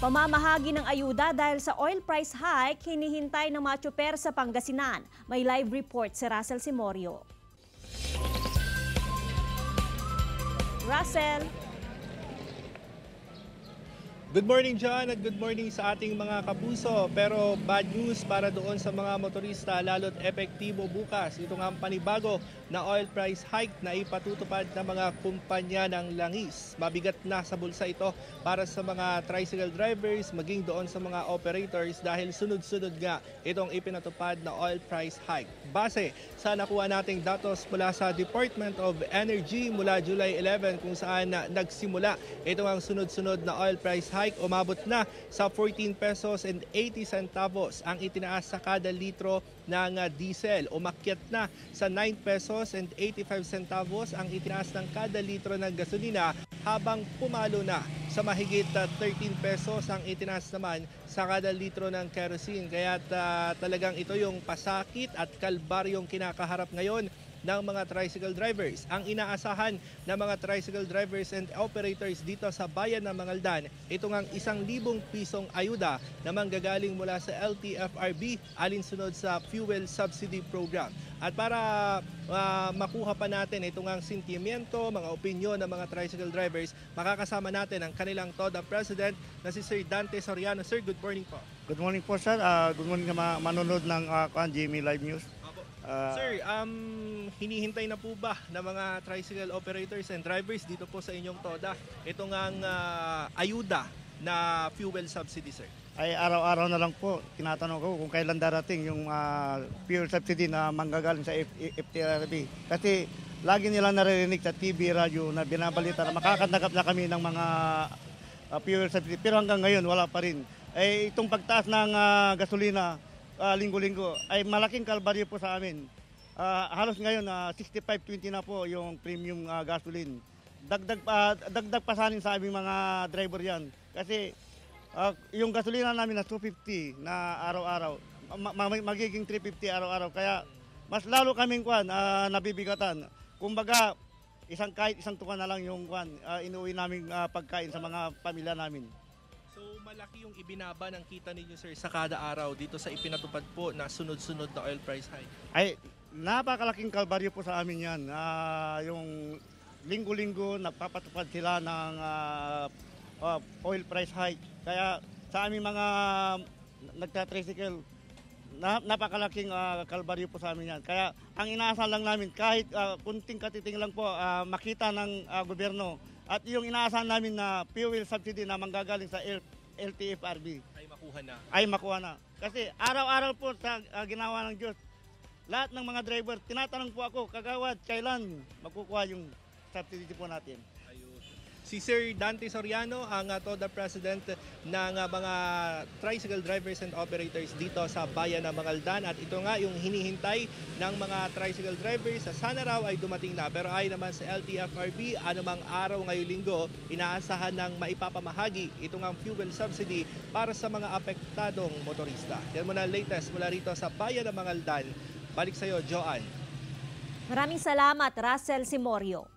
Pamamahagi ng ayuda dahil sa oil price hike, hinihintay ng mga tsuper sa Pangasinan. May live report si Russell Simorio. Russell. Good morning, John, at good morning sa ating mga kapuso. Pero bad news para doon sa mga motorista, lalo't epektibo bukas. Ito nga ang panibago na oil price hike na ipatutupad ng mga kumpanya ng langis. Mabigat na sa bulsa ito para sa mga tricycle drivers, maging doon sa mga operators dahil sunod-sunod nga itong ipinatupad na oil price hike. Base sa nakuha nating datos mula sa Department of Energy mula July 11 kung saan nagsimula ito ang sunod-sunod na oil price hike, umabot na sa 14 pesos and 80 centavos ang itinaas sa kada litro ng diesel. Umakyat na sa 9 pesos and 85 centavos ang itinaas ng kada litro ng gasolina, habang pumalo na sa mahigit 13 pesos ang itinaas naman sa kada litro ng kerosene. Kaya talagang ito yung pasakit at kalbaryong kinakaharap ngayon ng mga tricycle drivers. Ang inaasahan ng mga tricycle drivers and operators dito sa bayan ng Mangaldan, ito ngang 1,000 pisong ayuda na manggagaling mula sa LTFRB alinsunod sa fuel subsidy program. At para makuha pa natin ito ngang sentimiento, mga opinyon ng mga tricycle drivers, makakasama natin ang kanilang TODA President na si Sir Dante Soriano. Sir, good morning po. Good morning po, sir. Good morning na manonood ng GMA Live News. Sir, hinihintay na po ba ng mga tricycle operators and drivers dito po sa inyong TODA itong ang ayuda na fuel subsidy, sir? Ay araw-araw na lang po tinatanong ko kung kailan darating yung fuel subsidy na manggagaling sa FTRB. Kasi lagi nilang naririnig sa TV, radyo na binabalita na makakatagap na kami ng mga fuel subsidy. Pero hanggang ngayon wala pa rin. Ay itong pagtaas ng gasolina linggo-linggo ay malaking kalbaryo po sa amin. Halos ngayon 65.20 na po yung premium gasoline. Dagdag pa sa aming mga driver yan. Kasi yung gasolina namin na 250 na araw-araw, magiging 350 araw-araw. Kaya mas lalo kaming nabibigatan. Kumbaga, kahit isang tuka na lang yung inuwi naming pagkain sa mga pamilya namin. So malaki yung ibinaba ng kita ninyo, sir, sa kada araw dito sa ipinatupad po na sunod-sunod na oil price hike? Ay, napakalaking kalbaryo po sa amin yan. Yung linggo-linggo napapatupad sila ng oil price hike. Kaya sa aming mga nagtatricycle, napakalaking kalbaryo po sa amin yan. Kaya ang inaasahan lang namin, kahit kunting katiting lang po makita ng gobyerno, at yung inaasahan namin na fuel subsidy na manggagaling sa LTFRB ay makuha na. Kasi araw-araw po sa ginawa ng Diyos, lahat ng mga driver, tinatanong po ako, kagawad, kailan makukuha yung subsidy po natin? Si Sir Dante Soriano, ang TODA President ng mga tricycle drivers and operators dito sa bayan ng Mangaldan. At ito nga yung hinihintay ng mga tricycle drivers. Sana raw ay dumating na. Pero ay naman sa LTFRB, anumang araw ngayong linggo, inaasahan ng maipapamahagi itong ang fuel subsidy para sa mga apektadong motorista. Yan muna latest mula rito sa bayan ng Mangaldan. Balik sa iyo, Joanne. Maraming salamat, Russell Simorio.